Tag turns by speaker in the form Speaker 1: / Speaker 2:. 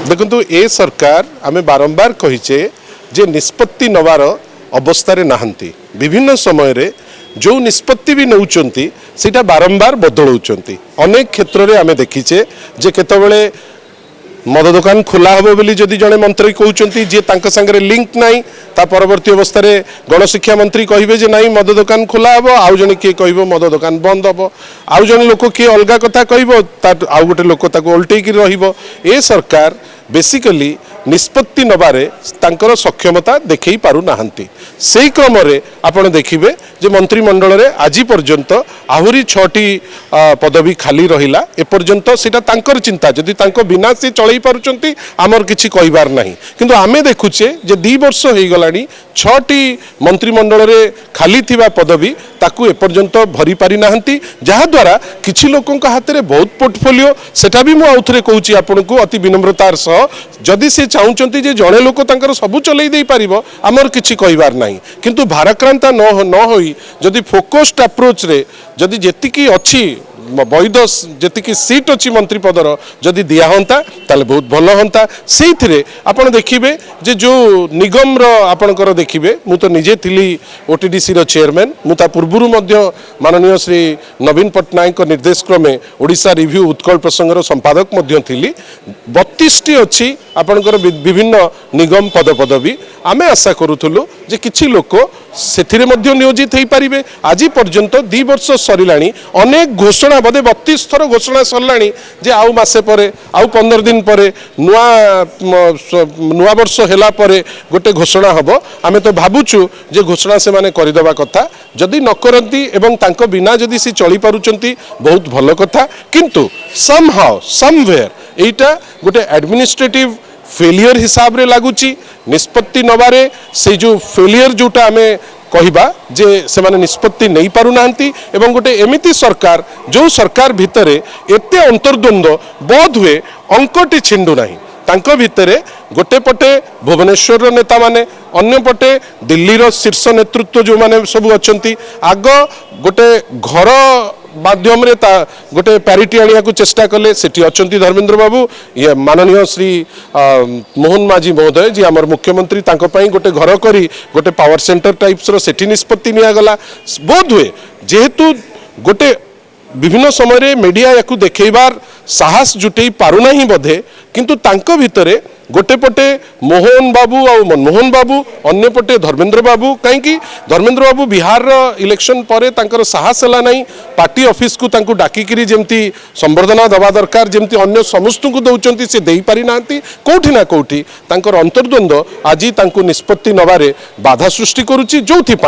Speaker 1: देखु ए सरकार आम बारंबार कहीचे जे निष्पत्ति नवार अवस्था नहांती विभिन्न समय रे जो निष्पत्ति भी नौचंती सीटा बारंबार बदलौचंती अनेक क्षेत्र में आम देखीचे जे केतबेले मद दुकान खोला हे बोली जदि जड़े मंत्री कहते जी सांगे लिंक ना ता परवर्ती अवस्था गणशिक्षा मंत्री कहे जे नाई मद दुकान खोला हे आउ जड़े किए कह मद दुकान बंद हम आउ जड़े लोक किए अलग कथा कह आउ गोटे लोक उल्टेक रही सरकार बेसिकली निष्पत्ति नबारे तांकर सक्षमता देखई पारु नाहंती से क्रम रे आपण देखिबे जे मंत्रिमंडल रे आज पर्यंत आहुरी 6टी पदवी खाली रहिला ए पर्यंत सेटा तांकर चिंता जदि तांको बिना से चलई पारुचंती आमर किछि कहिबार नाही किंतु आमे देखुचे जे 2 वर्ष होई गलानी 6टी मंत्रिमंडल रे खाली थिबा पदवी ताकू ए पर्यंत भरी पारि नाहंती जहा द्वारा किछि लोकंक हाथ रे बहुत पोर्टफोलियो सेटा भी मु आउथरे कहूची आपनकू अति विनम्रतार सह जदि से चाहते जे जड़े लोक तांकर सबू चलई दे पारिबो आमर किछि कहिबार नाही किंतु भारक्रांता न होई जदि फोकस्ड अप्रोच रे जदि जेतिकी अछि वैध जी सीट अच्छी मंत्री पदर जदि दिया होता ताले बहुत भल होता से आपड़ देखिए जे जो निगम आपणकर देखिए मु तो निजे थी ओटीडीसी रो चेयरमैन मुता पूर्व माननीय श्री नवीन पट्टनायक निर्देश क्रमे ओडिशा रिव्यू उत्कल प्रसंगर संपादक थी 32टी अच्छी आपणकर विभिन्न निगम पदपदवी आमे आशा करूथुलु जे किछि लोक सेथिरे मध्य नियोजित हो पारिबे आज पर्यंत 2 वर्ष सरिलाणी अनेक घोषणा बोधे 32 थर घोषणा सरलाणी जे आउ मासे परे आउ 15 दिन परे नुआ वर्ष हेला परे गोटे घोषणा हबो आमे तो भाबुचु जे घोषणा से माने करिदबा कथा जदि न करंती एवं तांको बिना जदि से चली पारुचंती बहुत भलो कथा किंतु समहाउ समवेयर एटा गोटे एडमिनिस्ट्रेटिव फेलियर हिसाब रे लागुची निष्पत्ति नबारे से जो फेलियर जोटा आमे कहिबा जे से माने निष्पत्ति नहीं पारु नांती एवं गोटे एमिति सरकार जो सरकार भितरे एते अंतर्द्वंद्व बोध हुए अंकटी छिंडु नाही तांको भितरे गोटे पटे भुवनेश्वर नेता माने अन्य पटे दिल्ली रो शीर्ष नेतृत्व जो माने सब अछंती आग गोटे घर माध्यम रे ता गोटे पैरिटी आनिया को चेष्टा कले सेठी अछंती धर्मेंद्र बाबू ये माननीय श्री मोहन माझी महोदय जी आमर मुख्यमंत्री तांको पई गोटे घर करी गोटे पावर सेंटर टाइप्स रो सेठी निष्पत्ति निया गला बोध हुए जेहेतु गोटे विभिन्न समय रे मीडिया याकू देखैबार साहस जुटई पारुना ही बोधे किंतु तांको भितरे गोटे पटे मोहन बाबू और मनमोहन बाबू अन्य पटे धर्मेंद्र बाबू कहीं धर्मेंद्र बाबू बिहार इलेक्शन पर तांकर साहस है नहीं पार्टी ऑफिस को तांको डाकिकी जमती संबर्धना दवा दरकार जमती अन्य समस्त को दौरान से दे पारि नांती कोठी ना कोठी तांकर अंतर्द्वंद्व आज तांको निष्पत्ति नबारे बाधा सृष्टि करुची जो